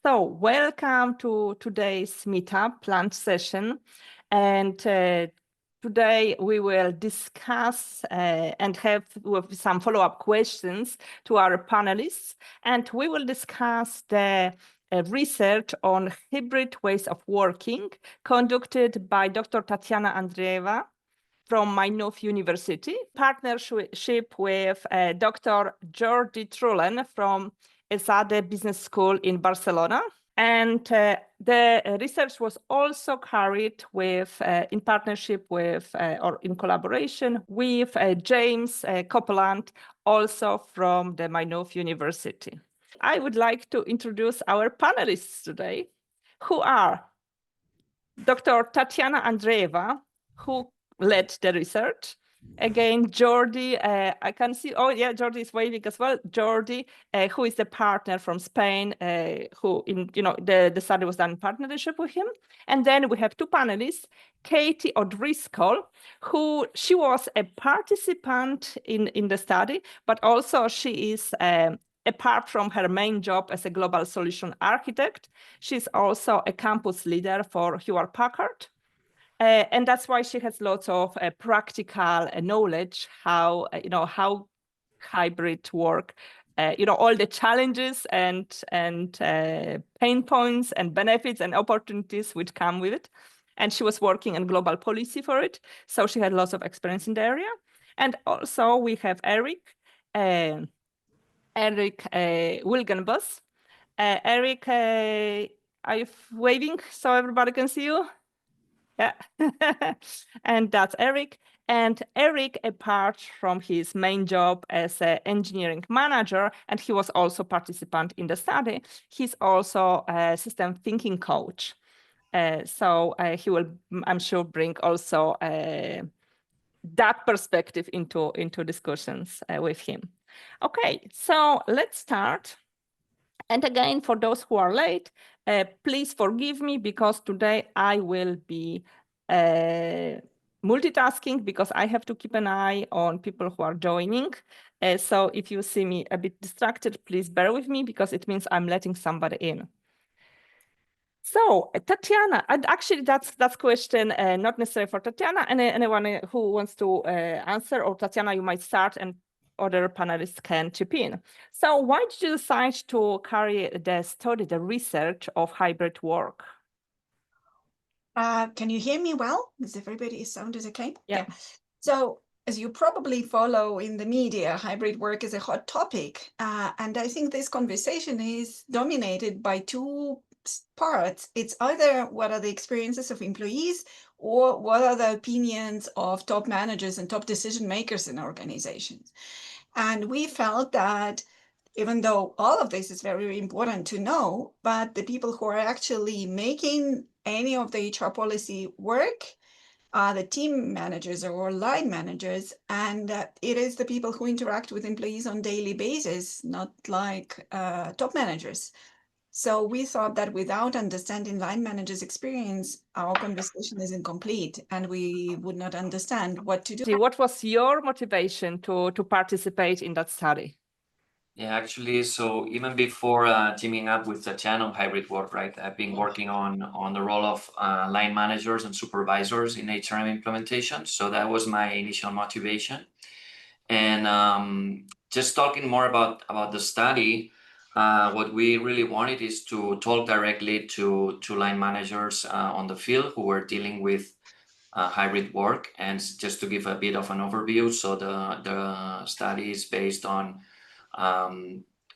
So welcome to today's meetup lunch session. And today we will discuss and have some follow-up questions to our panelists. And we will discuss the research on hybrid ways of working conducted by Dr. Tatiana Andreeva from Maynooth University, partnership with Dr. Jordi Trullen from ESADE Business School in Barcelona. And the research was also carried with, in partnership with, or in collaboration with James Copeland, also from the Maynooth University. I would like to introduce our panelists today, who are Dr. Tatiana Andreeva, who led the research. Again, Jordi, I can see, oh yeah, Jordi is waving as well. Jordi, who is the partner from Spain, who the study was done in partnership with him. And then we have two panelists, Katie O'Driscoll, she was a participant in the study, but also she is apart from her main job as a global solution architect, she's also a campus leader for Hewlett-Packard. And that's why she has lots of practical knowledge, how hybrid work, all the challenges and pain points and benefits and opportunities which come with it. And she was working in global policy for it. So she had lots of experience in the area. And also we have Eric Wilgenbos. Eric, are you waving so everybody can see you? Yeah, and that's Eric. And Eric, apart from his main job as an engineering manager, and he was also participant in the study, he's also a system thinking coach. So he will, I'm sure, bring also that perspective into discussions with him. Okay, so let's start. And again, for those who are late, please forgive me because today I will be multitasking because I have to keep an eye on people who are joining. So if you see me a bit distracted, please bear with me because it means I'm letting somebody in. So Tatiana, and actually that's question not necessarily for Tatiana, anyone who wants to answer, or Tatiana, you might start and other panelists can chip in. So why did you decide to carry the study, the research of hybrid work? Can you hear me well? Is everybody's sound is okay? Yeah. So as you probably follow in the media, hybrid work is a hot topic. And I think this conversation is dominated by two parts. It's either what are the experiences of employees or what are the opinions of top managers and top decision makers in organizations. And we felt that even though all of this is very important to know, but the people who are actually making any of the HR policy work are the team managers or line managers, and it is the people who interact with employees on a daily basis, not like top managers. So we thought that without understanding line managers' experience, our conversation is incomplete and we would not understand what to do. What was your motivation to participate in that study? Yeah, actually, so even before teaming up with Tatiana on hybrid work, right, I've been working on the role of line managers and supervisors in HRM implementation. So that was my initial motivation. And just talking more about the study, what we really wanted is to talk directly to line managers on the field who were dealing with hybrid work. And just to give a bit of an overview, so the study is based on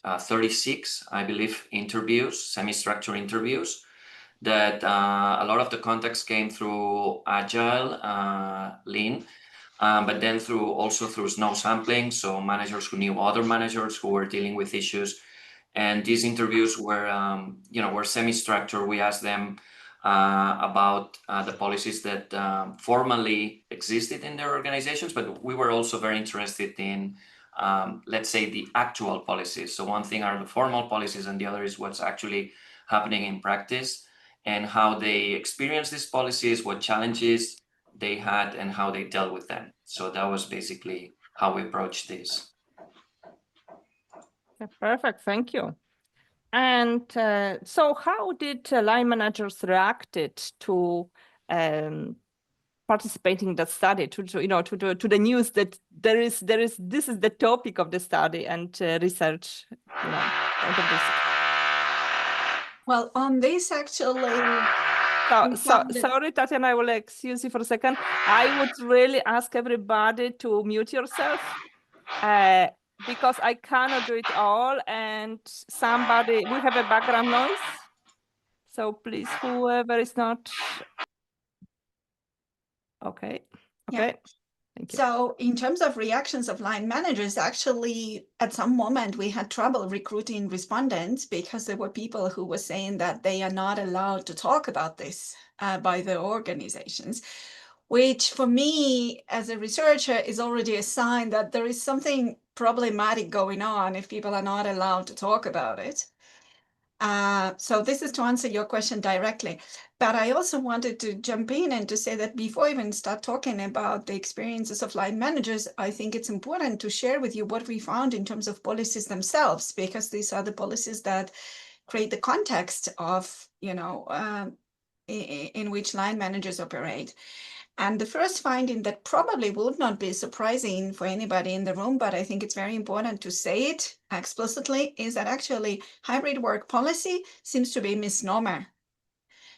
36, I believe, interviews, semi-structured interviews, that a lot of the context came through Agile-Lean, but then also through snow sampling, so managers who knew other managers who were dealing with issues. And these interviews were, were semi-structured. We asked them about the policies that formally existed in their organizations, but we were also very interested in let's say the actual policies. So one thing are the formal policies and the other is what's actually happening in practice and how they experience these policies, what challenges they had and how they dealt with them. So that was basically how we approached this. Perfect, thank you. And so how did line managers reacted to participating in the study, to the news that this is the topic of the study and research, point of this? Well, on this actually, sorry, Tatiana, I will excuse you for a second. I would really ask everybody to mute yourself, because I cannot do it all, and we have a background noise. So please, whoever is not, okay. Yeah. Thank you. So in terms of reactions of line managers, actually, at some moment we had trouble recruiting respondents because there were people who were saying that they are not allowed to talk about this by the organizations, which for me as a researcher is already a sign that there is something problematic going on if people are not allowed to talk about it. So this is to answer your question directly. But I also wanted to jump in and to say that before I even start talking about the experiences of line managers, I think it's important to share with you what we found in terms of policies themselves, because these are the policies that create the context of, in which line managers operate. And the first finding that probably would not be surprising for anybody in the room, but I think it's very important to say it explicitly, is that actually hybrid work policy seems to be a misnomer,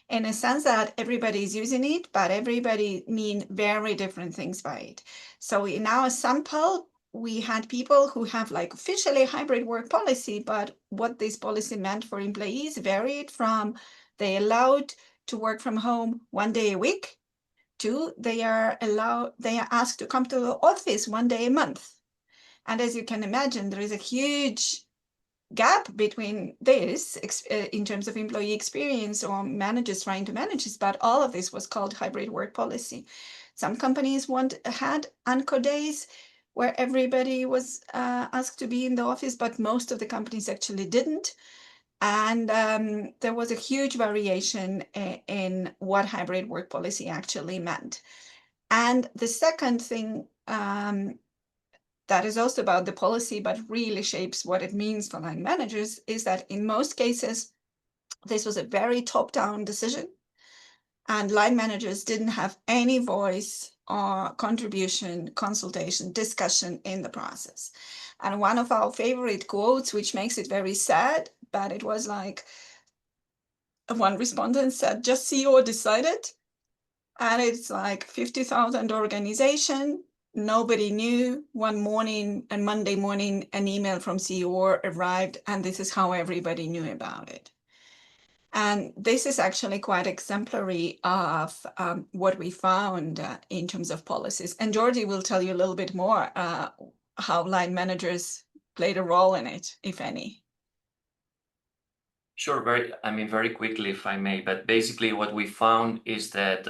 in a sense that everybody is using it, but everybody mean very different things by it. So in our sample, we had people who have like officially hybrid work policy, but what this policy meant for employees varied from they allowed to work from home 1 day a week to they are asked to come to the office 1 day a month. And as you can imagine, there is a huge gap between this in terms of employee experience or managers trying to manage this, but all of this was called hybrid work policy. Some companies had anchor days where everybody was asked to be in the office, but most of the companies actually didn't. And there was a huge variation in what hybrid work policy actually meant. And the second thing that is also about the policy, but really shapes what it means for line managers, is that in most cases, this was a very top-down decision, and line managers didn't have any voice or contribution, consultation, discussion in the process. And one of our favorite quotes, which makes it very sad, but it was like, one respondent said, just CEO decided. And it's like 50,000 organization. Nobody knew. One morning, and Monday morning, an email from CEO arrived, and this is how everybody knew about it. And this is actually quite exemplary of what we found in terms of policies. And Jordi will tell you a little bit more how line managers played a role in it, if any. Sure, very quickly, if I may, but basically what we found is that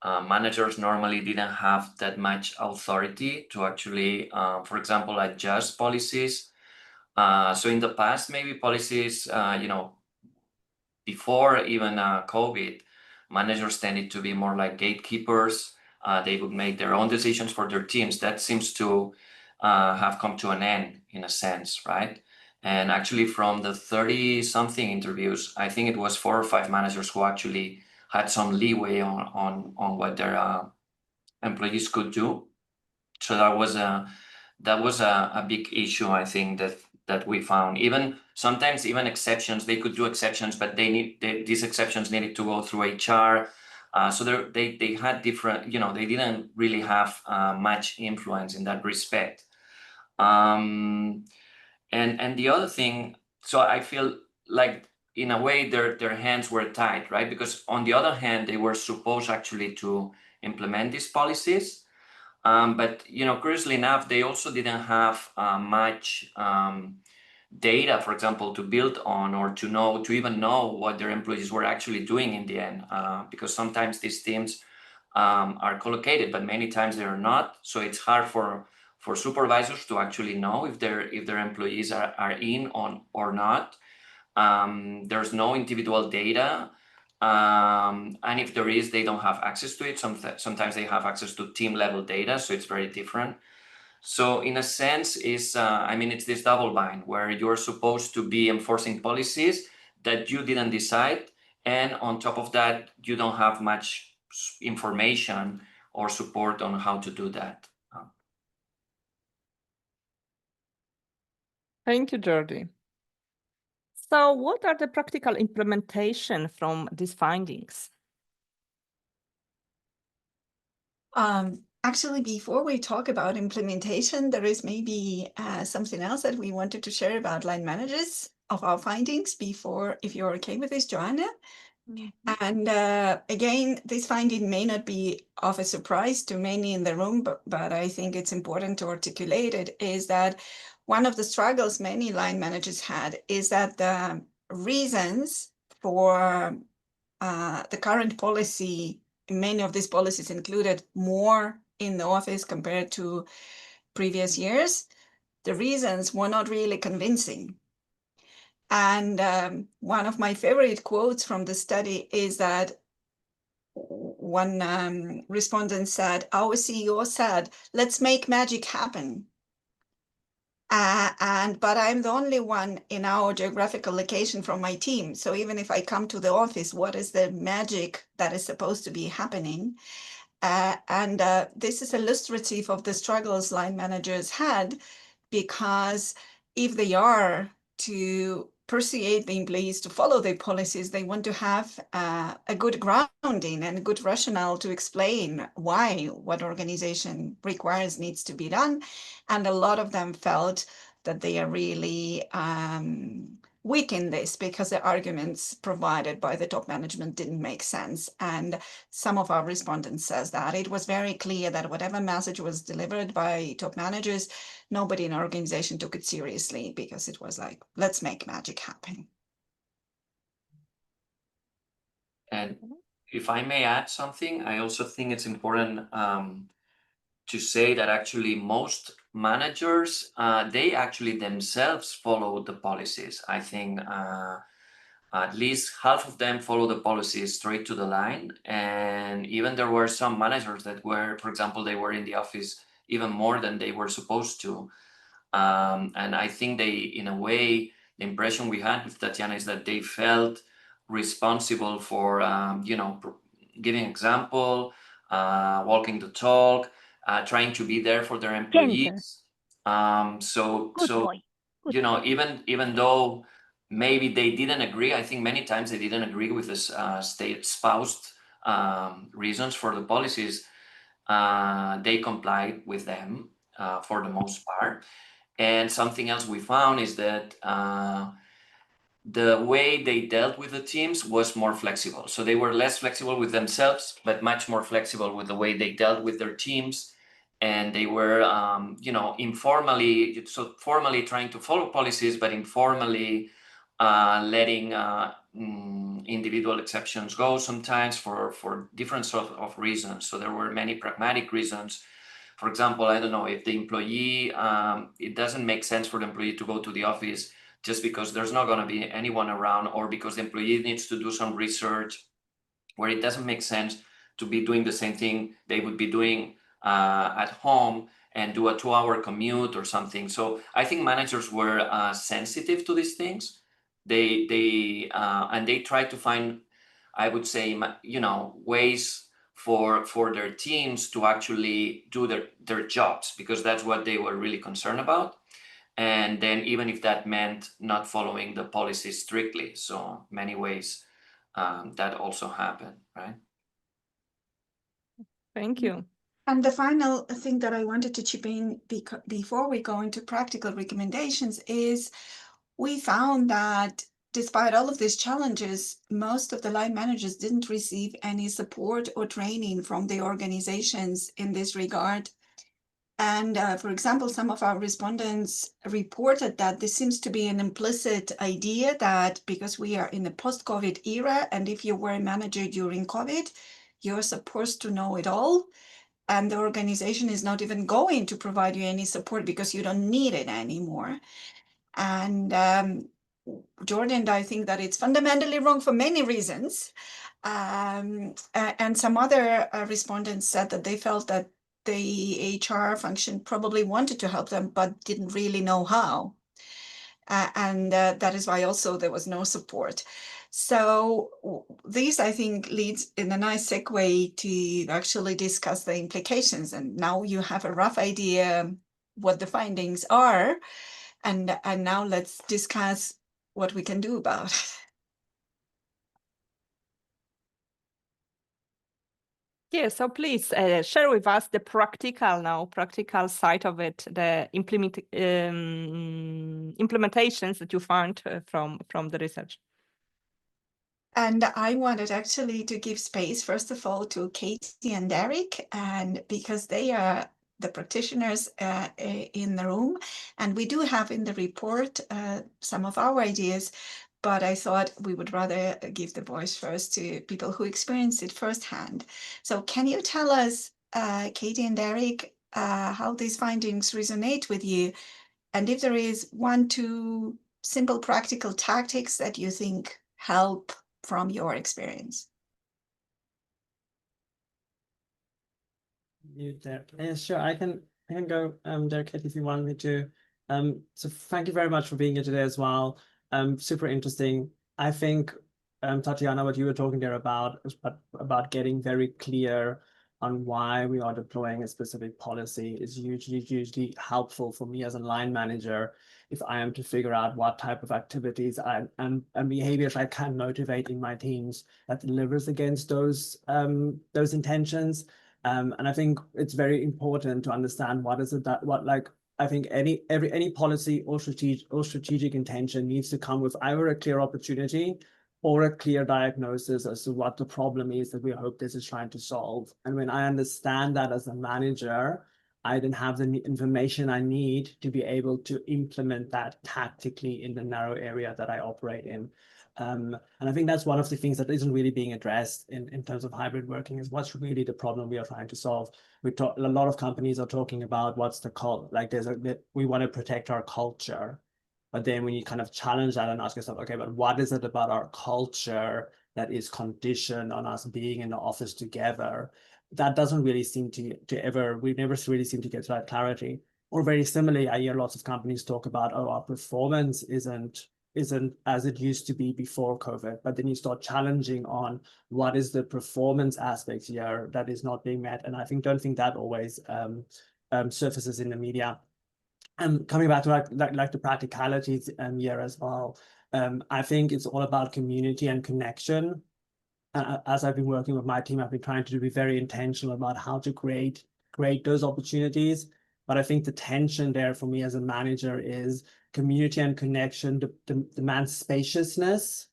managers normally didn't have that much authority to actually, for example, adjust policies. So in the past, maybe policies, before even COVID, managers tended to be more like gatekeepers. They would make their own decisions for their teams. That seems to have come to an end in a sense, right? And actually from the 30-something interviews, I think it was 4 or 5 managers who actually had some leeway on what their employees could do. So that was a big issue, I think, that we found. Even sometimes exceptions, they could do exceptions, but these exceptions needed to go through HR. So they had different, they didn't really have much influence in that respect. And the other thing, so I feel like in a way their hands were tied, right? Because on the other hand, they were supposed actually to implement these policies. But, curiously enough, they also didn't have much data, for example, to build on or to even know what their employees were actually doing in the end, because sometimes these teams are collocated, but many times they are not. So it's hard for supervisors to actually know if their employees are in on or not. There's no individual data. And if there is, they don't have access to it. Sometimes they have access to team level data, so it's very different. So in a sense, it's this double bind where you're supposed to be enforcing policies that you didn't decide. And on top of that, you don't have much information or support on how to do that. Thank you, Jordi. So what are the practical implementation from these findings? Actually, before we talk about implementation, there is maybe something else that we wanted to share about line managers of our findings before, if you're okay with this, Joanna. And again, this finding may not be of a surprise to many in the room, but I think it's important to articulate it, is that one of the struggles many line managers had is that the reasons for the current policy, many of these policies included more in the office compared to previous years. The reasons were not really convincing. And one of my favorite quotes from the study is that one respondent said, our CEO said, let's make magic happen. But I'm the only one in our geographical location from my team. So even if I come to the office, what is the magic that is supposed to be happening? This is illustrative of the struggles line managers had, because if they are to persuade the employees to follow their policies, they want to have a good grounding and a good rationale to explain why what organization requires needs to be done. And a lot of them felt that they are really weak in this because the arguments provided by the top management didn't make sense. And some of our respondents says that it was very clear that whatever message was delivered by top managers, nobody in our organization took it seriously, because it was like, let's make magic happen. And if I may add something, I also think it's important to say that actually most managers, they actually themselves follow the policies. I think at least half of them follow the policies straight to the line. And even there were some managers that were, for example, they were in the office even more than they were supposed to. And I think they, in a way, the impression we had with Tatiana is that they felt responsible for, giving example, walking the talk, trying to be there for their employees. Even though maybe they didn't agree, I think many times they didn't agree with the state espoused reasons for the policies, they complied with them for the most part. And something else we found is that the way they dealt with the teams was more flexible. So they were less flexible with themselves, but much more flexible with the way they dealt with their teams. And they were, formally trying to follow policies, but informally letting individual exceptions go sometimes for different sort of reasons. So there were many pragmatic reasons. For example, I don't know, if the employee, it doesn't make sense for the employee to go to the office just because there's not going to be anyone around, or because the employee needs to do some research, where it doesn't make sense to be doing the same thing they would be doing at home and do a 2-hour commute or something. So I think managers were sensitive to these things. They try to find, I would say, ways for their teams to actually do their jobs, because that's what they were really concerned about. And then even if that meant not following the policy strictly, so many ways that also happened, right? Thank you. And the final thing that I wanted to chip in before we go into practical recommendations is we found that despite all of these challenges, most of the line managers didn't receive any support or training from the organizations in this regard. And for example, some of our respondents reported that this seems to be an implicit idea that because we are in a post-COVID era, and if you were a manager during COVID, you're supposed to know it all. And the organization is not even going to provide you any support because you don't need it anymore. And Jordi and I think that it's fundamentally wrong for many reasons. And some other respondents said that they felt that the HR function probably wanted to help them, but didn't really know how. And that is why also there was no support. So these, I think, leads in a nice segue to actually discuss the implications. And now you have a rough idea what the findings are. And now let's discuss what we can do about it. Yeah, so please share with us the practical side of it, the implementations that you found from the research. And I wanted actually to give space, first of all, to Katie and Derek, and because they are the practitioners in the room, and we do have in the report some of our ideas, but I thought we would rather give the voice first to people who experienced it firsthand. So can you tell us, Katie and Derek, how these findings resonate with you? And if there is 1, 2 simple practical tactics that you think help from your experience? You there? Yeah, sure. I can go, Derek, if you want me to. So thank you very much for being here today as well. Super interesting. I think, Tatiana, what you were talking there about is about getting very clear on why we are deploying a specific policy is hugely helpful for me as a line manager if I am to figure out what type of activities and behaviors I can motivate in my teams that delivers against those intentions. And I think it's very important to understand what is it that I think any policy or strategic intention needs to come with either a clear opportunity or a clear diagnosis as to what the problem is that we hope this is trying to solve. And when I understand that as a manager, I then have the information I need to be able to implement that tactically in the narrow area that I operate in. And I think that's one of the things that isn't really being addressed in terms of hybrid working is what's really the problem we are trying to solve. A lot of companies are talking about what's the we want to protect our culture. But then when you kind of challenge that and ask yourself, okay, but what is it about our culture that is conditioned on us being in the office together? That doesn't really seem we never really seem to get to that clarity. Or very similarly, I hear lots of companies talk about, oh, our performance isn't as it used to be before COVID, but then you start challenging on what is the performance aspects here that is not being met. And I don't think that always surfaces in the media. And coming back to like the practicalities here as well, I think it's all about community and connection. As I've been working with my team, I've been trying to be very intentional about how to create those opportunities. But I think the tension there for me as a manager is community and connection demands spaciousness.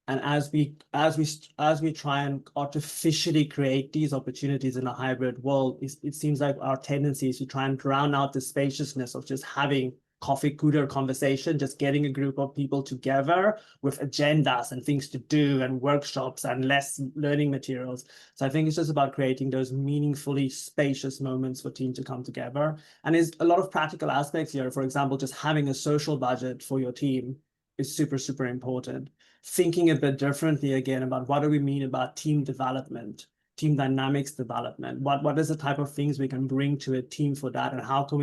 And as we try and artificially create these opportunities in a hybrid world, it seems like our tendency is to try and drown out the spaciousness of just having coffee cooler conversation, just getting a group of people together with agendas and things to do and workshops and less learning materials. So I think it's just about creating those meaningfully spacious moments for team to come together. And there's a lot of practical aspects here. For example, just having a social budget for your team is super, super important. Thinking a bit differently again about what do we mean about team development, team dynamics development, what is the type of things we can bring to a team for that, and how can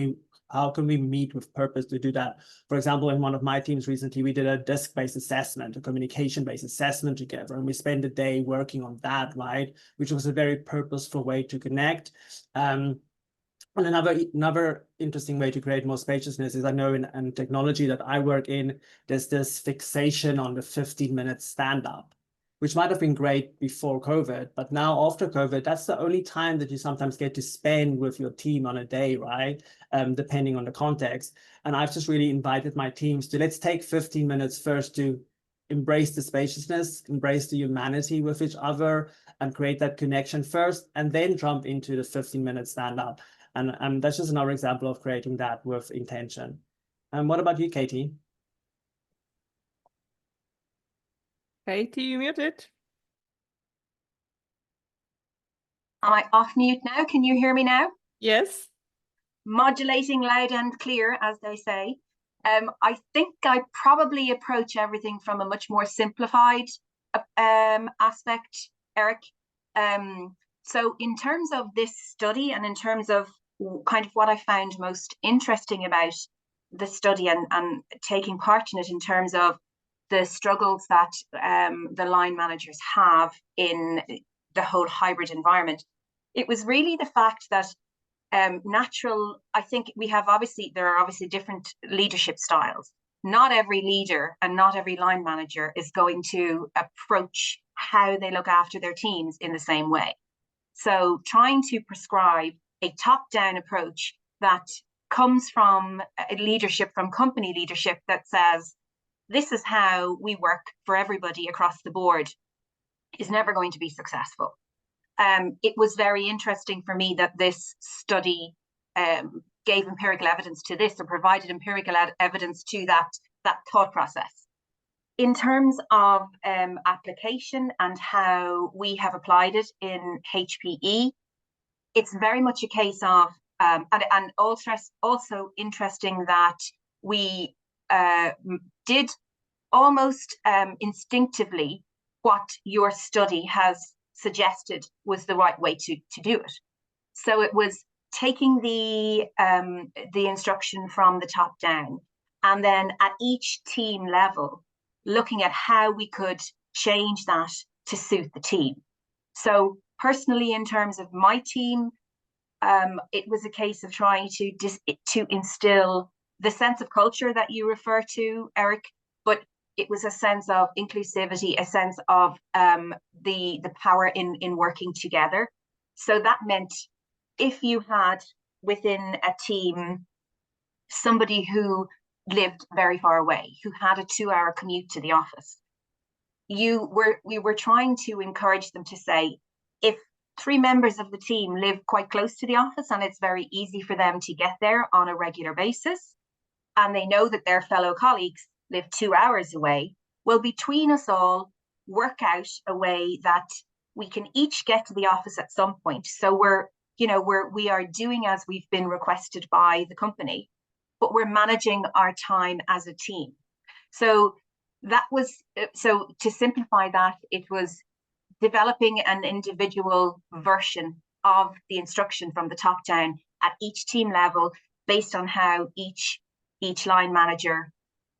we meet with purpose to do that? For example, in one of my teams recently, we did a disc-based assessment, a communication-based assessment together, and we spent a day working on that, right? Which was a very purposeful way to connect. And another interesting way to create more spaciousness is I know in technology that I work in, there's this fixation on the 15-minute stand-up, which might have been great before COVID, but now after COVID, that's the only time that you sometimes get to spend with your team on a day, right? Depending on the context. And I've just really invited my teams to let's take 15 minutes first to embrace the spaciousness, embrace the humanity with each other, and create that connection first, and then jump into the 15-minute stand-up. And that's just another example of creating that with intention. And what about you, Katie? Katie, you muted? Am I off mute now? Can you hear me now? Yes. Modulating loud and clear, as they say. I think I probably approach everything from a much more simplified aspect, Eric. So in terms of this study and in terms of kind of what I found most interesting about the study and taking part in it in terms of the struggles that the line managers have in the whole hybrid environment, it was really the fact that I think there are obviously different leadership styles. Not every leader and not every line manager is going to approach how they look after their teams in the same way. So trying to prescribe a top-down approach that comes from leadership, from company leadership, that says, this is how we work for everybody across the board, is never going to be successful. It was very interesting for me that this study gave empirical evidence to this, or provided empirical evidence to that thought process. In terms of application and how we have applied it in HPE, it's very much a case of, and also interesting that we did almost instinctively what your study has suggested was the right way to do it. So it was taking the instruction from the top down, and then at each team level, looking at how we could change that to suit the team. So personally, in terms of my team, it was a case of trying to instill the sense of culture that you refer to, Eric, but it was a sense of inclusivity, a sense of the power in working together. So that meant if you had within a team somebody who lived very far away, who had a 2-hour commute to the office, we were trying to encourage them to say, if 3 members of the team live quite close to the office and it's very easy for them to get there on a regular basis, and they know that their fellow colleagues live 2 hours away, well, between us all, work out a way that we can each get to the office at some point. So we are doing as we've been requested by the company, but we're managing our time as a team. So that was, so to simplify that, it was developing an individual version of the instruction from the top down at each team level, based on how each line manager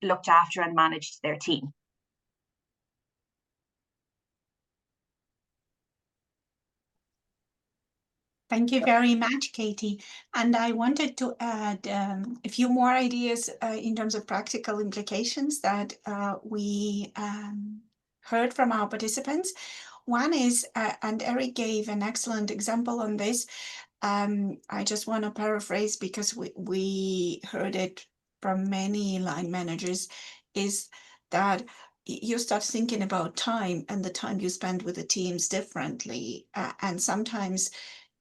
looked after and managed their team. Thank you very much, Katie. And I wanted to add a few more ideas in terms of practical implications that we heard from our participants. One is, and Eric gave an excellent example on this, I just want to paraphrase because we heard it from many line managers, is that you start thinking about time and the time you spend with the teams differently. And sometimes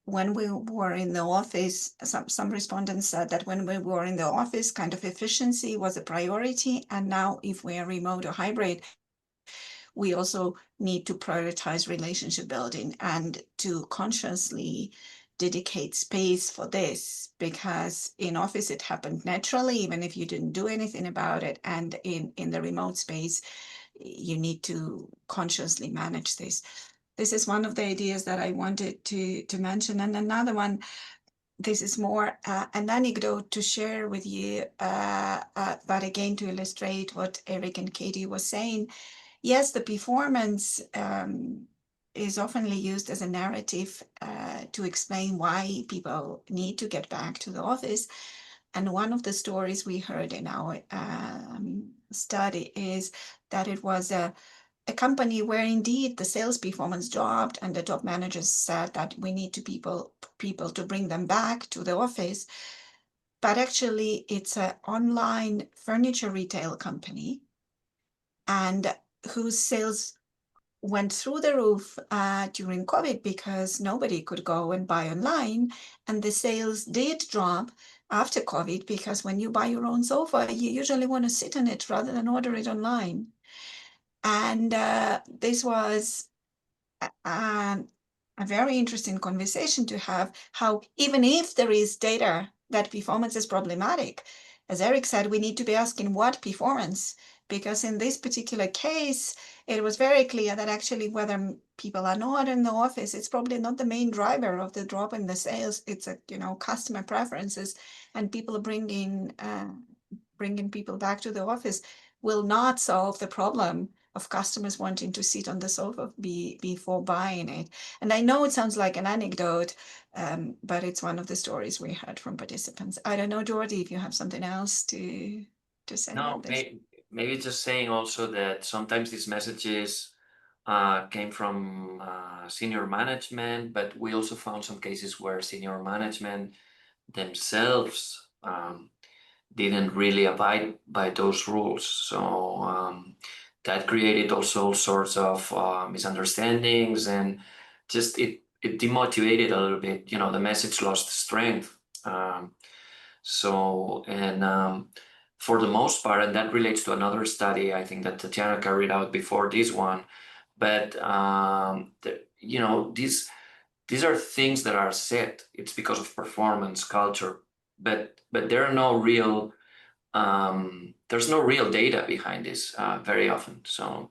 when we were in the office, some respondents said that when we were in the office, kind of efficiency was a priority. And now if we are remote or hybrid, we also need to prioritize relationship building and to consciously dedicate space for this, because in office it happened naturally, even if you didn't do anything about it. And in the remote space, you need to consciously manage this. This is one of the ideas that I wanted to mention. And another one, this is more an anecdote to share with you, but again, to illustrate what Eric and Katie was saying. Yes, the performance is often used as a narrative to explain why people need to get back to the office. And one of the stories we heard in our study is that it was a company where indeed the sales performance dropped and the top managers said that we need to people to bring them back to the office. But actually it's an online furniture retail company, and whose sales went through the roof during COVID because nobody could go and buy online. And the sales did drop after COVID because when you buy your own sofa, you usually want to sit on it rather than order it online. And this was a very interesting conversation to have, how even if there is data that performance is problematic, as Eric said, we need to be asking what performance because in this particular case, it was very clear that actually whether people are not in the office, it's probably not the main driver of the drop in the sales. It's customer preferences, and people bringing people back to the office will not solve the problem of customers wanting to sit on the sofa before buying it. And I know it sounds like an anecdote, but it's one of the stories we heard from participants. I don't know, Jordi, if you have something else to say about this. Maybe just saying also that sometimes these messages came from senior management, but we also found some cases where senior management themselves didn't really abide by those rules. So that created also all sorts of misunderstandings, and just it demotivated a little bit. The message lost strength. For the most part, and that relates to another study I think that Tatiana carried out before this one, but these are things that are set. It's because of performance culture, but there are no real there's no real data behind this very often. So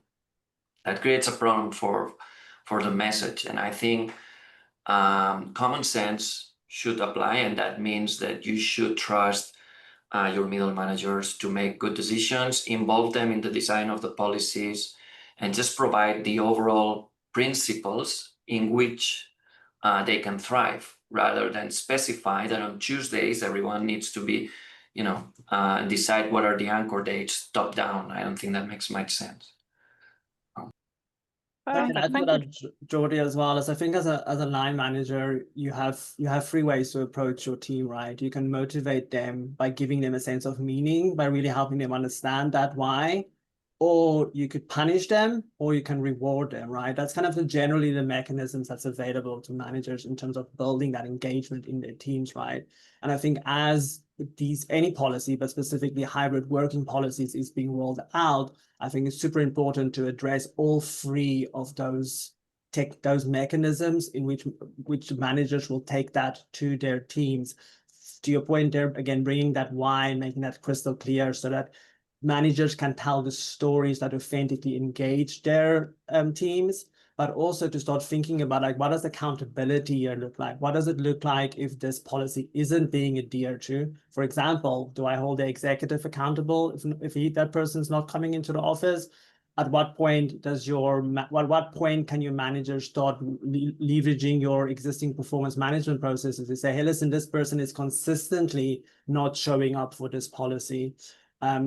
that creates a problem for the message, and I think common sense should apply, and that means that you should trust your middle managers to make good decisions, involve them in the design of the policies, and just provide the overall principles in which they can thrive, rather than specify that on Tuesdays everyone needs to be, decide what are the anchor dates top down. I don't think that makes much sense. I can add to that, Jordi, as well. As I think as a line manager, you have 3 ways to approach your team, right? You can motivate them by giving them a sense of meaning, by really helping them understand that why, or you could punish them, or you can reward them, right? That's kind of generally the mechanisms that's available to managers in terms of building that engagement in their teams, right? And I think as any policy, but specifically hybrid working policies is being rolled out, I think it's super important to address all 3 of those mechanisms in which managers will take that to their teams. To your point there, again, bringing that why, making that crystal clear so that managers can tell the stories that authentically engage their teams, but also to start thinking about, like, what does accountability here look like? What does it look like if this policy isn't being adhered to? For example, do I hold the executive accountable if that person's not coming into the office? At what point what point can your manager start leveraging your existing performance management processes to say, hey, listen, this person is consistently not showing up for this policy?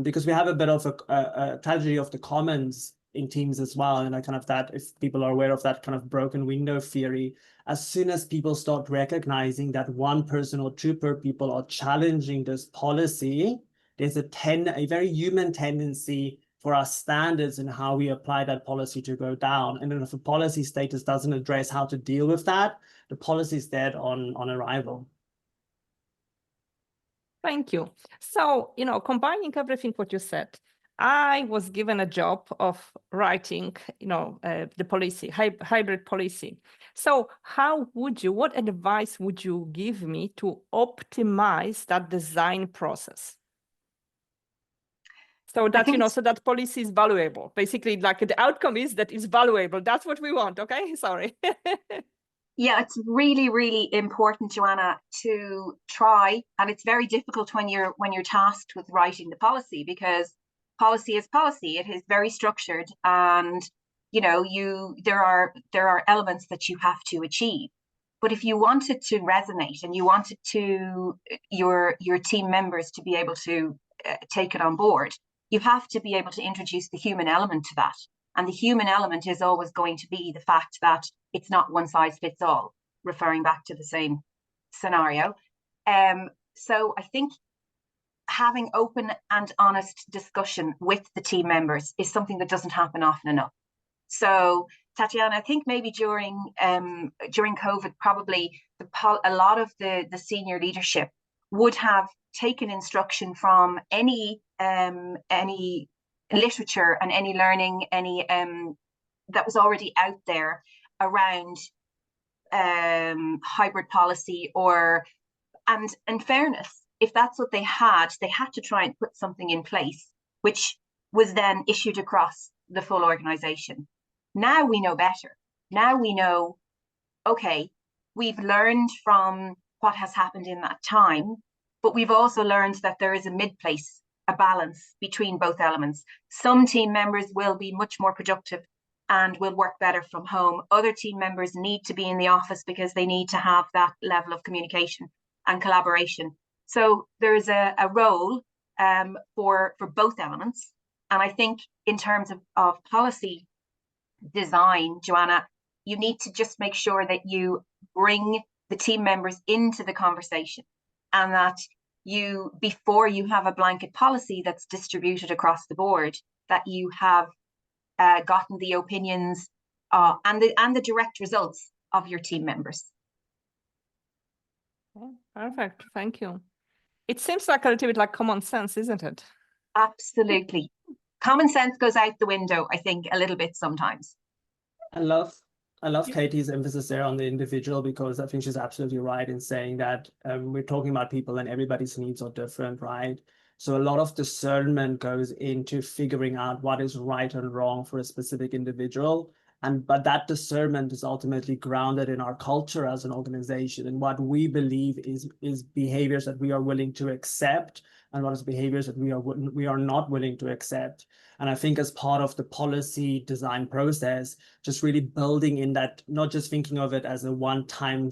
Because we have a bit of a tragedy of the commons in teams as well. And I kind of that, if people are aware of that kind of broken window theory, as soon as people start recognizing that 1 person or 2 people are challenging this policy, there's a very human tendency for our standards and how we apply that policy to go down. And then if a policy status doesn't address how to deal with that, the policy is dead on arrival. Thank you. So, combining everything what you said, I was given a job of writing, the policy, hybrid policy. So what advice would you give me to optimize that design process? So that, so that policy is valuable. Basically, like the outcome is that it's valuable. That's what we want, okay? Sorry. Yeah, it's really, really important, Joanna, to try, and it's very difficult when you're tasked with writing the policy, because policy is policy. It is very structured, and there are elements that you have to achieve. But if you want it to resonate and you want it to your team members to be able to take it on board, you have to be able to introduce the human element to that. And the human element is always going to be the fact that it's not one size fits all, referring back to the same scenario. So I think having open and honest discussion with the team members is something that doesn't happen often enough. So Tatiana, I think maybe during COVID, probably a lot of the senior leadership would have taken instruction from any literature and any learning, that was already out there around hybrid policy, and fairness. If that's what they had to try and put something in place which was then issued across the full organization. Now we know better. Now we know, okay, we've learned from what has happened in that time, but we've also learned that there is a mid-place, a balance between both elements. Some team members will be much more productive and will work better from home. Other team members need to be in the office because they need to have that level of communication and collaboration. So there is a role for both elements. And I think in terms of policy design, Joanna, you need to just make sure that you bring the team members into the conversation, and that you, before you have a blanket policy that's distributed across the board, that you have gotten the opinions and the direct results of your team members. Okay, perfect, thank you. It seems like a little bit like common sense, isn't it? Absolutely. Common sense goes out the window, I think, a little bit sometimes. I love Katie's emphasis there on the individual, because I think she's absolutely right in saying that we're talking about people and everybody's needs are different, right? So a lot of discernment goes into figuring out what is right and wrong for a specific individual. But that discernment is ultimately grounded in our culture as an organization and what we believe is behaviors that we are willing to accept and what is behaviors that we are not willing to accept. And I think as part of the policy design process, just really building in that, not just thinking of it as a one-time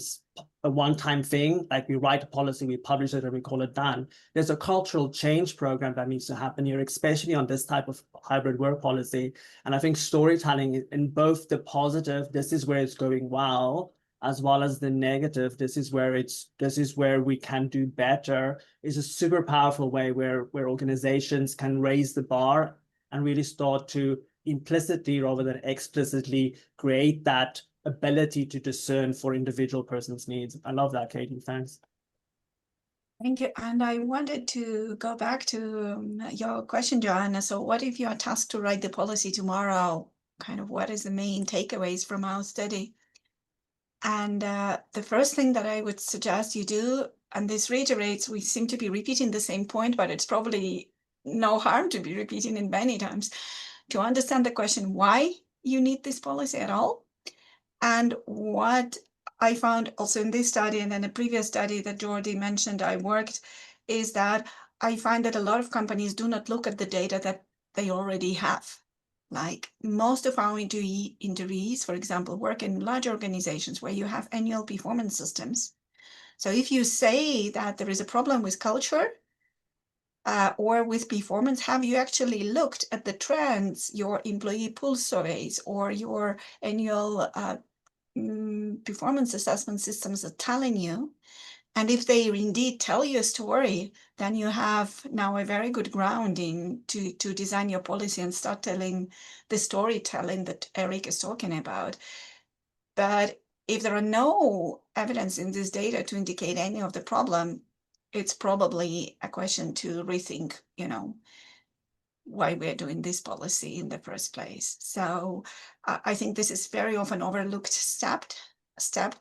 thing, like we write a policy, we publish it, and we call it done. There's a cultural change program that needs to happen here, especially on this type of hybrid work policy. And I think storytelling in both the positive, this is where it's going well, as well as the negative, this is where we can do better, is a super powerful way where organizations can raise the bar and really start to implicitly rather than explicitly create that ability to discern for individual person's needs. I love that, Katie. Thanks. Thank you. And I wanted to go back to your question, Joanna. So what if you are tasked to write the policy tomorrow? Kind of what is the main takeaways from our study? And the first thing that I would suggest you do, and this reiterates, we seem to be repeating the same point, but it's probably no harm to be repeating it many times, to understand the question why you need this policy at all. And what I found also in this study and in a previous study that Jordi mentioned I worked, is that I find that a lot of companies do not look at the data that they already have. Like most of our interviewees, for example, work in large organizations where you have annual performance systems. So if you say that there is a problem with culture or with performance, have you actually looked at the trends, your employee pulse surveys or your annual performance assessment systems are telling you? And if they indeed tell you a story, then you have now a very good grounding to design your policy and start telling the storytelling that Eric is talking about. But if there are no evidence in this data to indicate any of the problem, it's probably a question to rethink, why we're doing this policy in the first place. So I think this is very often overlooked step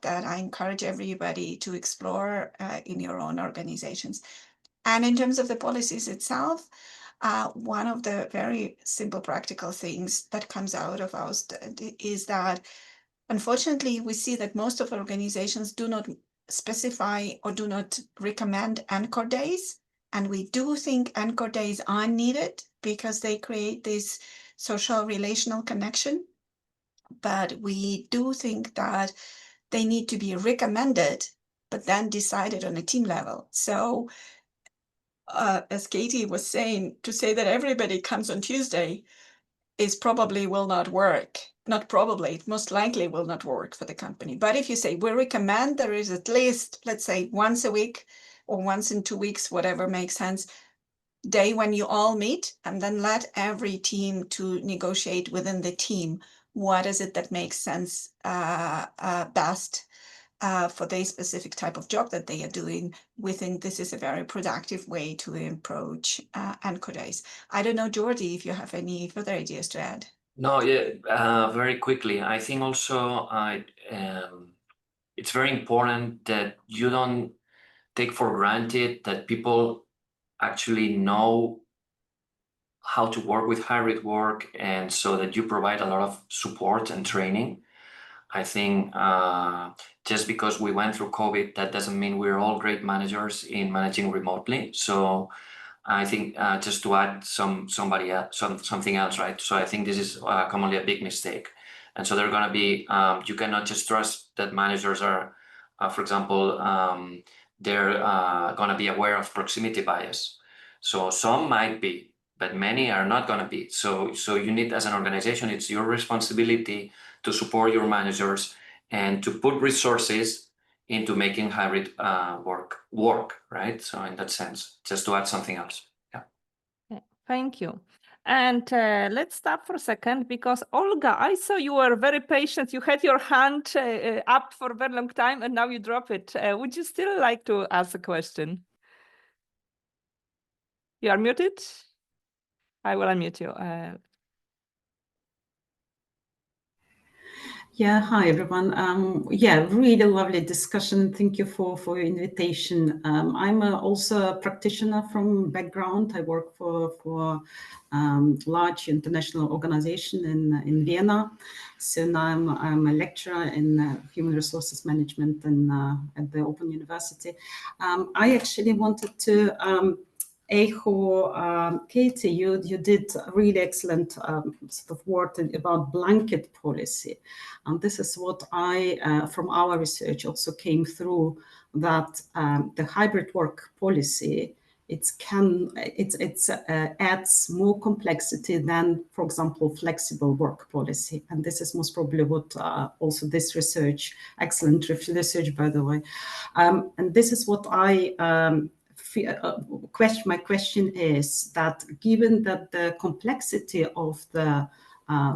that I encourage everybody to explore in your own organizations. And in terms of the policies itself, one of the very simple practical things that comes out of our study is that unfortunately we see that most of organizations do not specify or do not recommend anchor days. And we do think anchor days are needed because they create this social relational connection. But we do think that they need to be recommended, but then decided on a team level. So as Katie was saying, to say that everybody comes on Tuesday is probably will not work. Not probably, it most likely will not work for the company. But if you say, we recommend there is at least, let's say once a week or once in 2 weeks, whatever makes sense, day when you all meet, and then let every team to negotiate within the team. What is it that makes sense best for their specific type of job that they are doing? We think this is a very productive way to approach anchor days. I don't know, Jordi, if you have any further ideas to add. No, yeah, very quickly. I think also it's very important that you don't take for granted that people actually know how to work with hybrid work, and so that you provide a lot of support and training. I think just because we went through COVID, that doesn't mean we're all great managers in managing remotely. So I think just to add something else, right? So I think this is commonly a big mistake. And so they're going to be, you cannot just trust that managers are, for example, they're going to be aware of proximity bias. So some might be, but many are not going to be. So you need, as an organization, it's your responsibility to support your managers and to put resources into making hybrid work, right? So in that sense, just to add something else. Yeah. Thank you. And let's stop for a second, because Olga, I saw you were very patient. You had your hand up for a very long time, and now you drop it. Would you still like to ask a question? You are muted. I will unmute you. Yeah, hi everyone. Yeah, really lovely discussion. Thank you for your invitation. I'm also a practitioner from background. I work for large international organization in Vienna. So now I'm a lecturer in human resources management at the Open University. I actually wanted to echo Katie. You did a really excellent sort of work about blanket policy. And this is what I, from our research, also came through, that the hybrid work policy, it adds more complexity than, for example, flexible work policy. And this is most probably what also this research, excellent research, by the way. And this is what my question is that, given that the complexity of the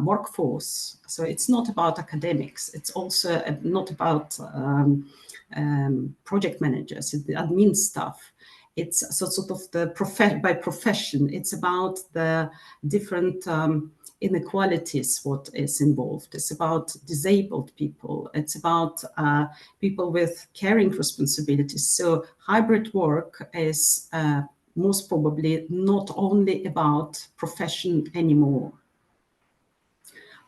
workforce, so it's not about academics, it's also not about project managers, the admin staff. It's sort of the by profession. It's about the different inequalities, what is involved. It's about disabled people. It's about people with caring responsibilities. So hybrid work is most probably not only about profession anymore.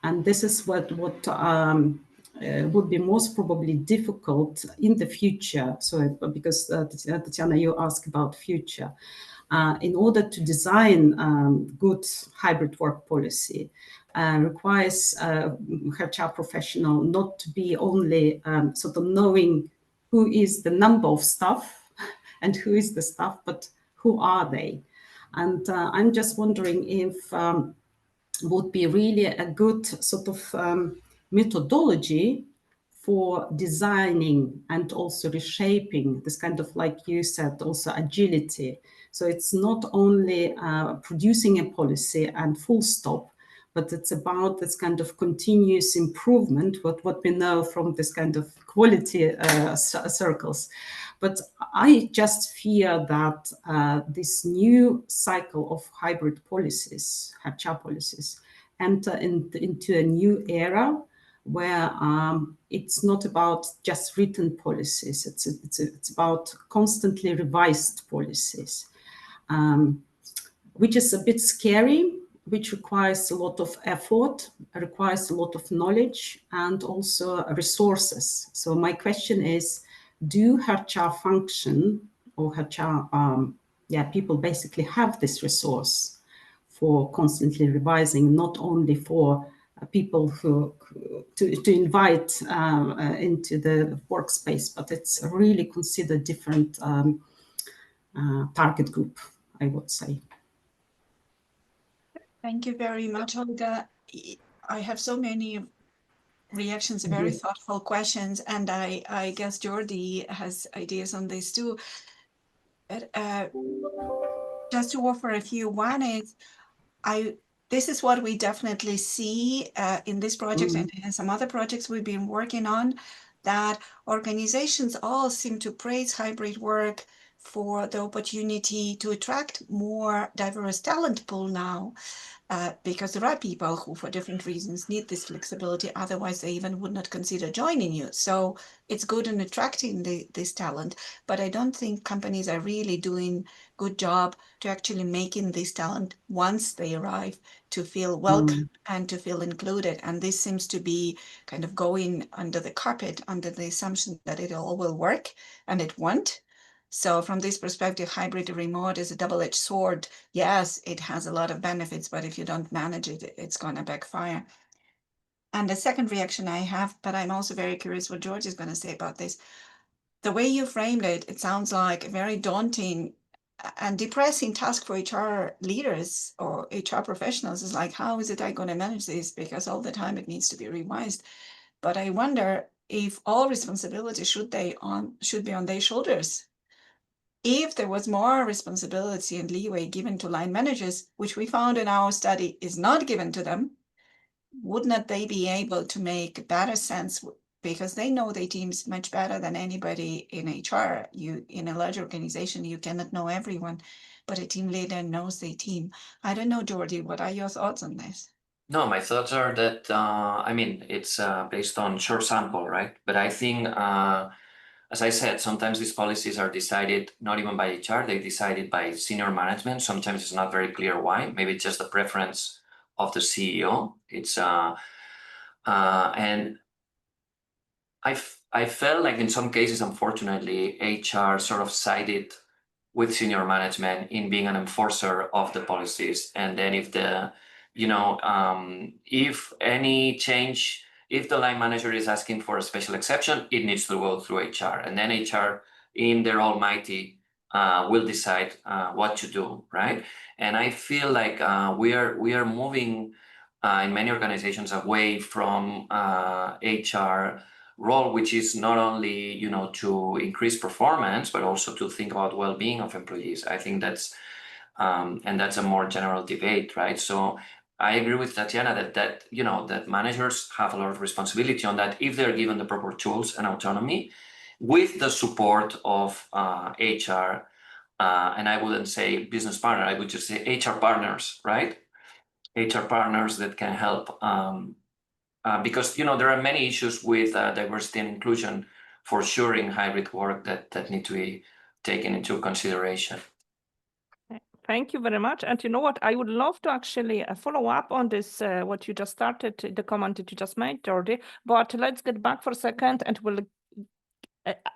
And this is what would be most probably difficult in the future. So because Tatiana, you asked about future. In order to design good hybrid work policy, requires HR professional not to be only sort of knowing who is the number of staff and who is the staff, but who are they? And I'm just wondering if would be really a good sort of methodology for designing and also reshaping this kind of, like you said, also agility. So it's not only producing a policy and full stop, but it's about this kind of continuous improvement, what we know from this kind of quality circles. But I just fear that this new cycle of hybrid policies, HR policies, enter into a new era where it's not about just written policies. It's about constantly revised policies, which is a bit scary, which requires a lot of effort, requires a lot of knowledge, and also resources. So my question is, do HR function or HR people basically have this resource for constantly revising, not only for people who to invite into the workspace, but it's really considered different target group, I would say. Thank you very much, Olga. I have so many reactions, very thoughtful questions, and I guess Jordi has ideas on this too. But just to offer a few, one is, this is what we definitely see in this project and in some other projects we've been working on, that organizations all seem to praise hybrid work for the opportunity to attract more diverse talent pool now, because there are people who, for different reasons, need this flexibility. Otherwise, they even would not consider joining you. So it's good in attracting this talent. But I don't think companies are really doing good job to actually making this talent, once they arrive, to feel welcome and to feel included. And this seems to be kind of going under the carpet, under the assumption that it all will work, and it won't. So from this perspective, hybrid remote is a double-edged sword. Yes, it has a lot of benefits, but if you don't manage it, it's going to backfire. And the second reaction I have, but I'm also very curious what George is going to say about this. The way you framed it, it sounds like a very daunting and depressing task for HR leaders or HR professionals. Is like, how is it I going to manage this? Because all the time it needs to be revised. But I wonder if all responsibility should be on their shoulders. If there was more responsibility and leeway given to line managers, which we found in our study is not given to them, would not they be able to make better sense, because they know their teams much better than anybody in HR. In a large organization, you cannot know everyone, but a team leader knows their team. I don't know, Jordi, what are your thoughts on this? No, my thoughts are that, I mean, it's based on short sample, right? But I think, as I said, sometimes these policies are decided not even by HR, they're decided by senior management. Sometimes it's not very clear why. Maybe it's just the preference of the CEO. It's and I felt like in some cases, unfortunately, HR sort of sided with senior management in being an enforcer of the policies. And then if if any change, if the line manager is asking for a special exception, it needs to go through HR. And then HR, in their almighty, will decide what to do, right? And I feel like we are moving in many organizations away from HR role, which is not only to increase performance, but also to think about well-being of employees. I think that's and that's a more general debate, right? So I agree with Tatiana that managers have a lot of responsibility on that if they're given the proper tools and autonomy, with the support of HR, and I wouldn't say business partner, I would just say HR partners, right? HR partners that can help, because there are many issues with diversity and inclusion for sure in hybrid work that need to be taken into consideration. Thank you very much. And you know what? I would love to actually follow up on this, what you just started, the comment that you just made, Jordi. But let's get back for a second and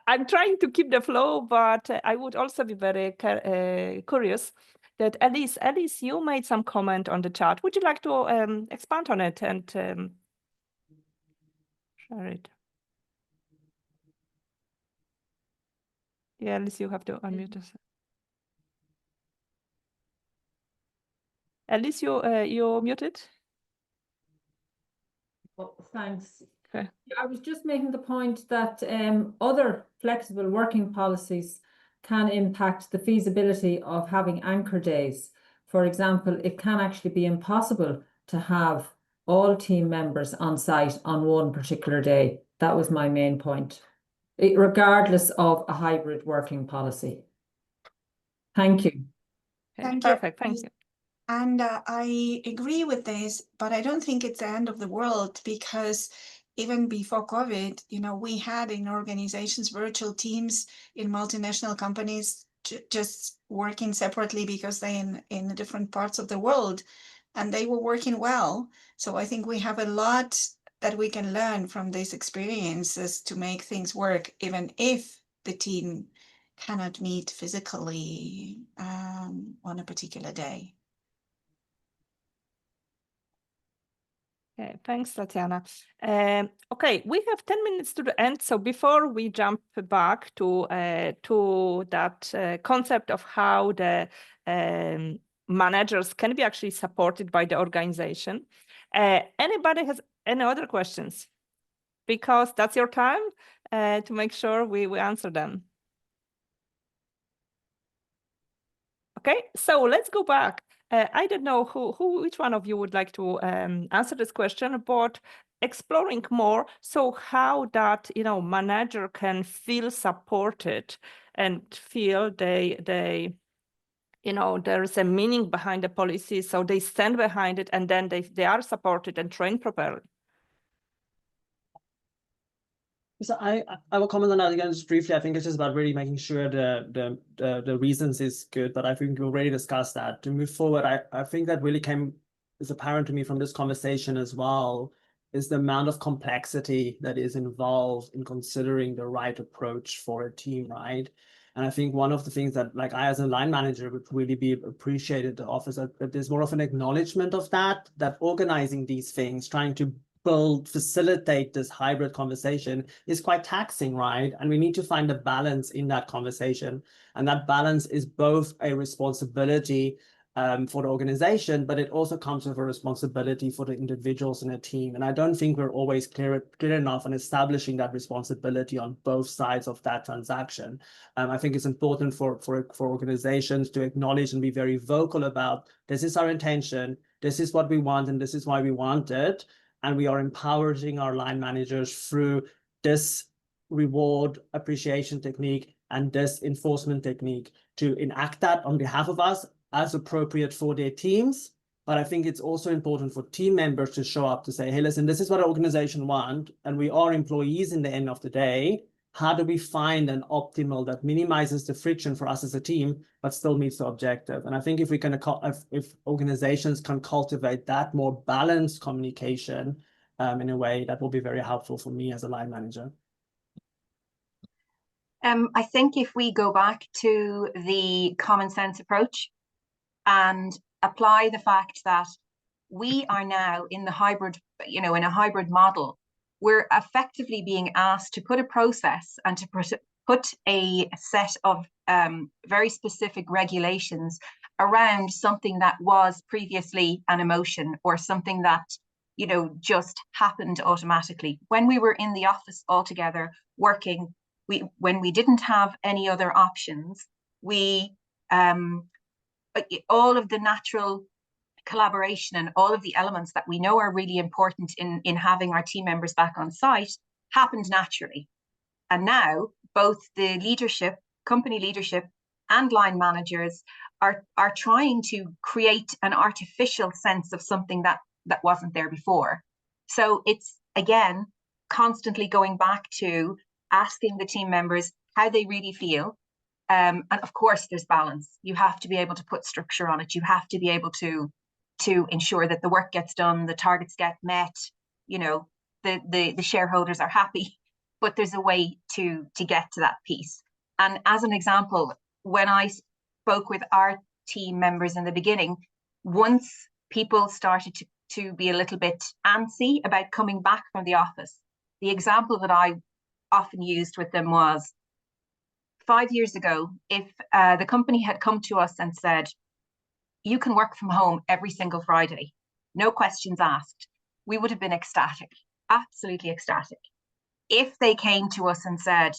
I'm trying to keep the flow, but I would also be very curious that Alice, you made some comment on the chat. Would you like to expand on it and share it? Yeah, Alice, you have to unmute yourself. Alice, you're muted. Oh, thanks. Okay. I was just making the point that other flexible working policies can impact the feasibility of having anchor days. For example, it can actually be impossible to have all team members on site on one particular day. That was my main point, regardless of a hybrid working policy. Thank you. Okay, perfect. Thank you. And I agree with this, but I don't think it's the end of the world, because even before COVID, we had in organizations virtual teams in multinational companies just working separately because they're in different parts of the world, and they were working well. So I think we have a lot that we can learn from these experiences to make things work, even if the team cannot meet physically on a particular day. Okay, thanks, Tatiana. Okay, we have 10 minutes to the end. So before we jump back to that concept of how the managers can be actually supported by the organization, anybody has any other questions? Because that's your time to make sure we answer them. Okay, so let's go back. I don't know which one of you would like to answer this question, but exploring more, so how that manager can feel supported and feel they there is a meaning behind the policy, so they stand behind it, and then they are supported and trained properly. So I will comment on that again just briefly. I think it's just about really making sure the reasons is good, but I think we already discussed that. To move forward, I think that really is apparent to me from this conversation as well, is the amount of complexity that is involved in considering the right approach for a team, right? And I think one of the things that, like, I as a line manager would really be appreciated the office that there's more of an acknowledgement of that organizing these things, trying to facilitate this hybrid conversation is quite taxing, right? And we need to find a balance in that conversation. And that balance is both a responsibility for the organization, but it also comes with a responsibility for the individuals in a team. And I don't think we're always clear enough on establishing that responsibility on both sides of that transaction. I think it's important for organizations to acknowledge and be very vocal about, this is our intention, this is what we want, and this is why we want it. And we are empowering our line managers through this reward appreciation technique and this enforcement technique to enact that on behalf of us as appropriate for their teams. But I think it's also important for team members to show up to say, hey, listen, this is what our organization wants, and we are employees in the end of the day. How do we find an optimal that minimizes the friction for us as a team, but still meets the objective? And I think if we can, if organizations can cultivate that more balanced communication in a way, that will be very helpful for me as a line manager. I think if we go back to the common sense approach and apply the fact that we are now in the hybrid, in a hybrid model, we're effectively being asked to put a process and to put a set of very specific regulations around something that was previously an emotion or something that, just happened automatically. When we were in the office all together working, when we didn't have any other options, all of the natural collaboration and all of the elements that we know are really important in having our team members back on site happened naturally. And now both the leadership, company leadership, and line managers are trying to create an artificial sense of something that wasn't there before. So it's, again, constantly going back to asking the team members how they really feel. And of course, there's balance. You have to be able to put structure on it. You have to be able to ensure that the work gets done, the targets get met, the shareholders are happy, but there's a way to get to that piece. And as an example, when I spoke with our team members in the beginning, once people started to be a little bit antsy about coming back from the office, the example that I often used with them was, 5 years ago, if the company had come to us and said, you can work from home every single Friday, no questions asked, we would have been ecstatic, absolutely ecstatic. If they came to us and said,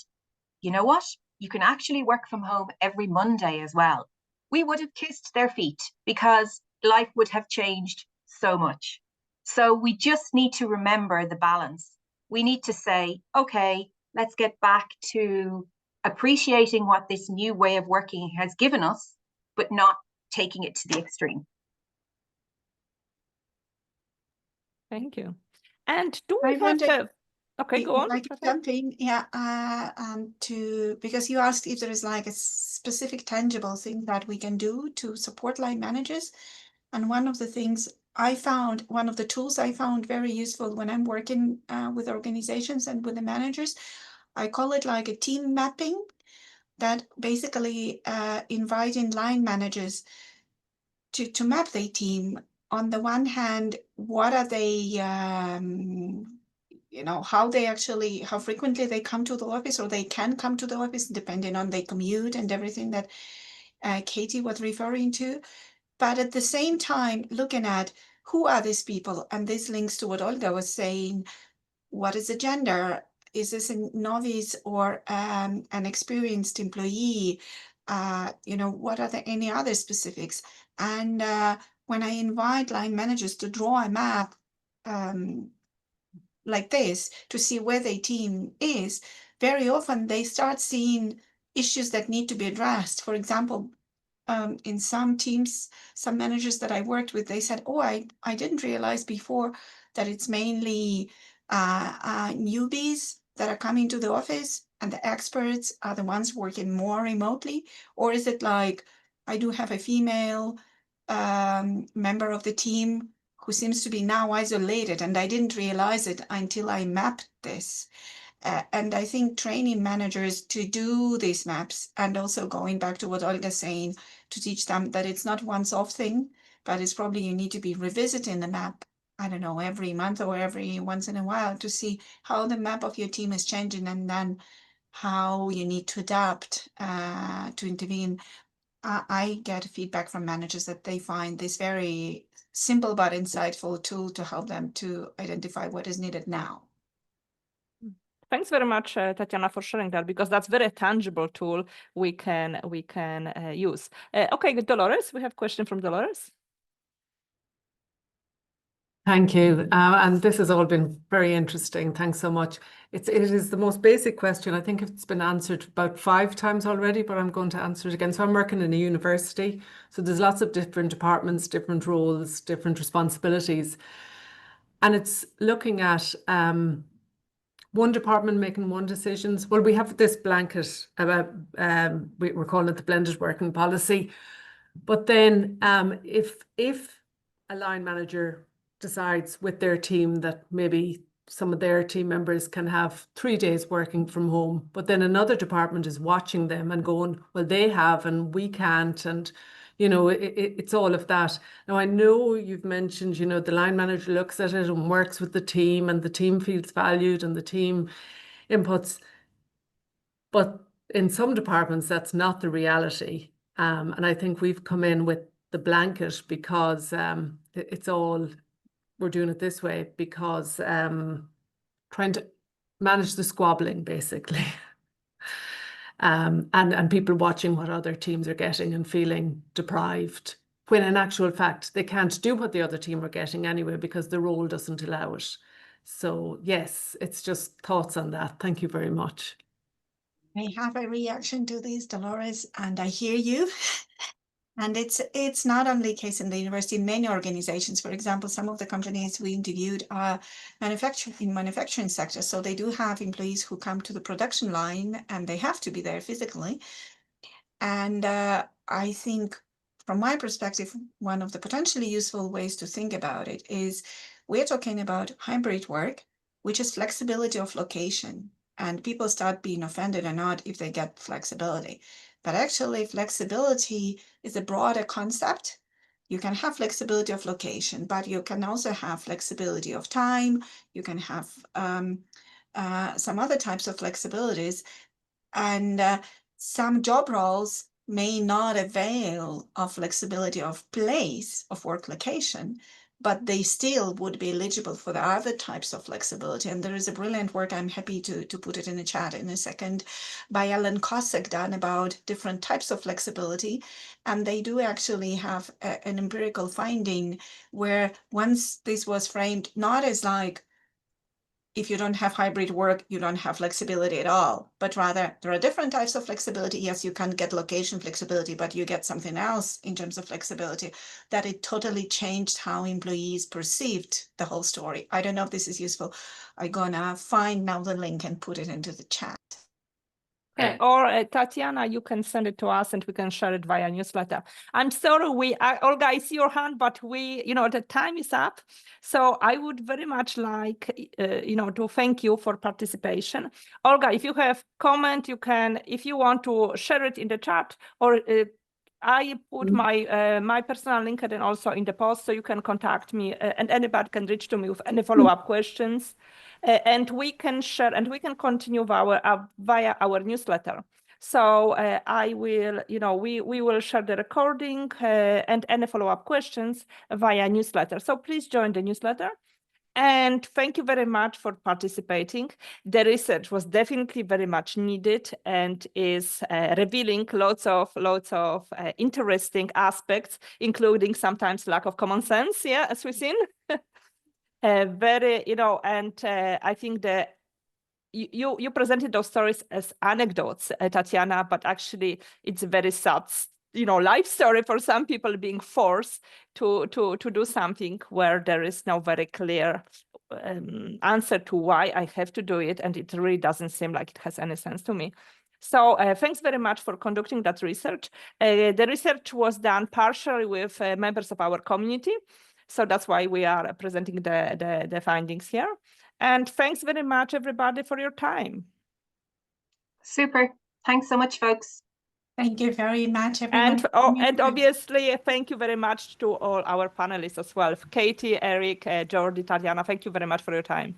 you know what, you can actually work from home every Monday as well, we would have kissed their feet because life would have changed so much. So we just need to remember the balance. We need to say, okay, let's get back to appreciating what this new way of working has given us, but not taking it to the extreme. Thank you. And do we I have wonder- Okay, go on. Like jumping, because you asked if there is like a specific tangible thing that we can do to support line managers. And one of the things I found, one of the tools I found very useful when I'm working with organizations and with the managers, I call it like a team mapping, that basically inviting line managers to map their team. On the one hand, what are they, how frequently they come to the office, or they can come to the office depending on their commute and everything that Katie was referring to. But at the same time, looking at who are these people, and this links to what Olga was saying. What is the gender? Is this a novice or an experienced employee? What are any other specifics? And when I invite line managers to draw a map like this to see where their team is, very often they start seeing issues that need to be addressed. For example, in some teams, some managers that I worked with, they said, oh, I didn't realize before that it's mainly newbies that are coming to the office and the experts are the ones working more remotely? Or is it like, I do have a female member of the team who seems to be now isolated and I didn't realize it until I mapped this. And I think training managers to do these maps, and also going back to what Olga's saying, to teach them that it's not once-off thing, but it's probably you need to be revisiting the map, I don't know, every month or every once in a while to see how the map of your team is changing and then how you need to adapt to intervene. I get feedback from managers that they find this very simple but insightful tool to help them to identify what is needed now. Thanks very much, Tatiana, for sharing that, because that's very tangible tool we can use. Okay, Dolores, we have a question from Dolores. Thank you. And this has all been very interesting. Thanks so much. It is the most basic question. I think it's been answered about 5 times already, but I'm going to answer it again. So I'm working in a university. So there's lots of different departments, different roles, different responsibilities. And it's looking at one department making one decisions. Well, we have this blanket about, we're calling it the blended working policy. But then if a line manager decides with their team that maybe some of their team members can have 3 days working from home, but then another department is watching them and going, well, they have and we can't. And, you know, it's all of that. Now, I know you've mentioned, you know, the line manager looks at it and works with the team and the team feels valued and the team inputs. But in some departments, that's not the reality. And I think we've come in with the blanket because it's all, we're doing it this way because trying to manage the squabbling, basically. And people watching what other teams are getting and feeling deprived, when in actual fact, they can't do what the other team are getting anyway because the role doesn't allow it. So yes, it's just thoughts on that. Thank you very much. I have a reaction to this, Dolores, and I hear you. And it's not only the case in the university, many organizations, for example, some of the companies we interviewed are manufacturing sector. So they do have employees who come to the production line and they have to be there physically. And I think from my perspective, one of the potentially useful ways to think about it is we're talking about hybrid work, which is flexibility of location. And people start being offended or not if they get flexibility. But actually, flexibility is a broader concept. You can have flexibility of location, but you can also have flexibility of time. You can have some other types of flexibilities. And some job roles may not avail of flexibility of place, of work location, but they still would be eligible for the other types of flexibility. And there is a brilliant work, I'm happy to put it in the chat in a second, by Alan Kosek done about different types of flexibility. And they do actually have an empirical finding where once this was framed, not as like, if you don't have hybrid work, you don't have flexibility at all, but rather there are different types of flexibility. Yes, you can get location flexibility, but you get something else in terms of flexibility, that it totally changed how employees perceived the whole story. I don't know if this is useful. I'm gonna find now the link and put it into the chat. Okay. Or Tatiana, you can send it to us and we can share it via newsletter. I'm sorry, Olga, I see your hand, but the time is up. So I would very much like, to thank you for participation. Olga, if you have comment, you can, if you want to share it in the chat, or I put my personal LinkedIn also in the post, so you can contact me and anybody can reach to me with any follow-up questions. And we can share and we can continue via our newsletter. So I will, we will share the recording and any follow-up questions via newsletter. So please join the newsletter. And thank you very much for participating. The research was definitely very much needed and is revealing lots of interesting aspects, including sometimes lack of common sense, as we've seen. I think the you presented those stories as anecdotes, Tatiana, but actually it's a very sad, life story for some people, being forced to do something where there is no very clear answer to why I have to do it, and it really doesn't seem like it has any sense to me. So thanks very much for conducting that research. The research was done partially with members of our community, so that's why we are presenting the findings here. And thanks very much, everybody, for your time. Super. Thanks so much, folks. Thank you very much, everyone. And obviously, thank you very much to all our panelists as well. Katie, Eric, Jordi, Tatiana, thank you very much for your time.